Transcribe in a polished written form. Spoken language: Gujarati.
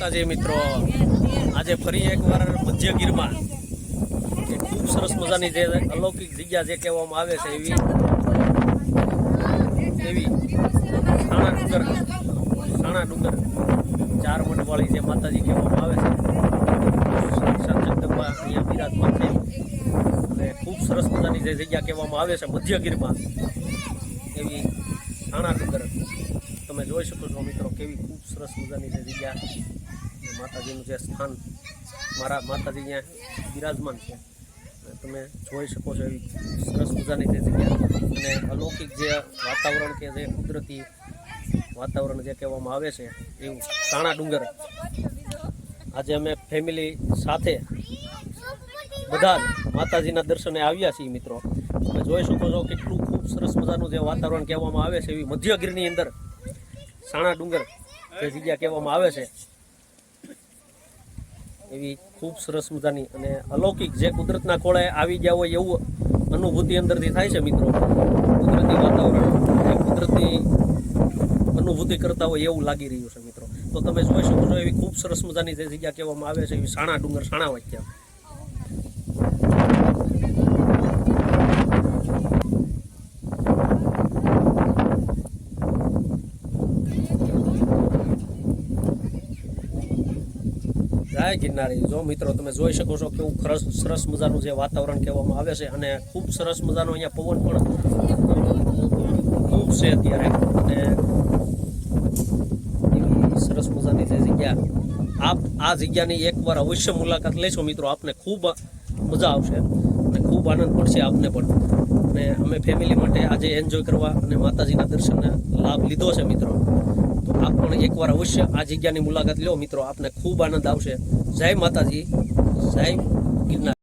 માતાજી મિત્રો, આજે ફરી એકવાર મધ્ય ગીરમાં ખૂબ સરસ મજાની જે અલૌકિક જગ્યા જે કહેવામાં આવે છે એવી સાણા ડુંગર 4 મઠવાળી જે માતાજી કહેવામાં આવે છે, સાક્ષાત જગદંબા અહીંયા બિરાજમાન છે અને ખૂબ સરસ મજાની જે જગ્યા કહેવામાં આવે છે મધ્ય ગીરમાં એવી સાણા ડુંગર તમે જોઈ શકો છો મિત્રો. કેવી ખૂબ સરસ મજાની જે જગ્યા, માતાજીનું જે સ્થાન, મારા માતાજી અહીંયા બિરાજમાન છે, તમે જોઈ શકો છો. એવી સરસ મજાની જે જગ્યા અને અલૌકિક જે વાતાવરણ કે જે કુદરતી વાતાવરણ જે કહેવામાં આવે છે એવું સાણા ડુંગર. આજે અમે ફેમિલી સાથે બધા માતાજીના દર્શને આવ્યા છીએ મિત્રો. તમે જોઈ શકો છો કેટલું ખૂબ સરસ મજાનું જે વાતાવરણ કહેવામાં આવે છે એવી મધ્ય ગીરની અંદર સાણા ડુંગર જે જગ્યા કહેવામાં આવે છે એવી ખૂબ સરસ મજાની અને અલૌકિક જે કુદરતના ખોળે આવી ગયા હોય એવું અનુભૂતિ અંદરથી થાય છે મિત્રો. કુદરતી વાતાવરણ, કુદરતી અનુભૂતિ કરતા હોય એવું લાગી રહ્યું છે મિત્રો. તો તમે જોઈ શકો છો એવી ખૂબ સરસ મજાની જે જગ્યા કહેવામાં આવે છે એવી સાણા ડુંગર, સાણા વાક્યા. જય ગિરનારી. જો મિત્રો તમે જોઈ શકો છો કેવું સરસ મજાનું જે વાતાવરણ કહેવામાં આવે છે અને ખૂબ સરસ મજાનો અહીંયા પવન પણ ખૂબ છે અત્યારે. અને એવી સરસ મજાની જે જગ્યા, આપ આ જગ્યાની એકવાર અવશ્ય મુલાકાત લેશો મિત્રો, આપને ખૂબ મજા આવશે અને ખૂબ આનંદ પડશે આપને પણ. અને અમે ફેમિલી માટે આજે એન્જોય કરવા અને માતાજીના દર્શનને લાભ લીધો છે મિત્રો. તો આપ પણ એકવાર અવશ્ય આ જગ્યાની મુલાકાત લો મિત્રો, આપને ખૂબ આનંદ આવશે. જય માતાજી, જય ગિરનાર.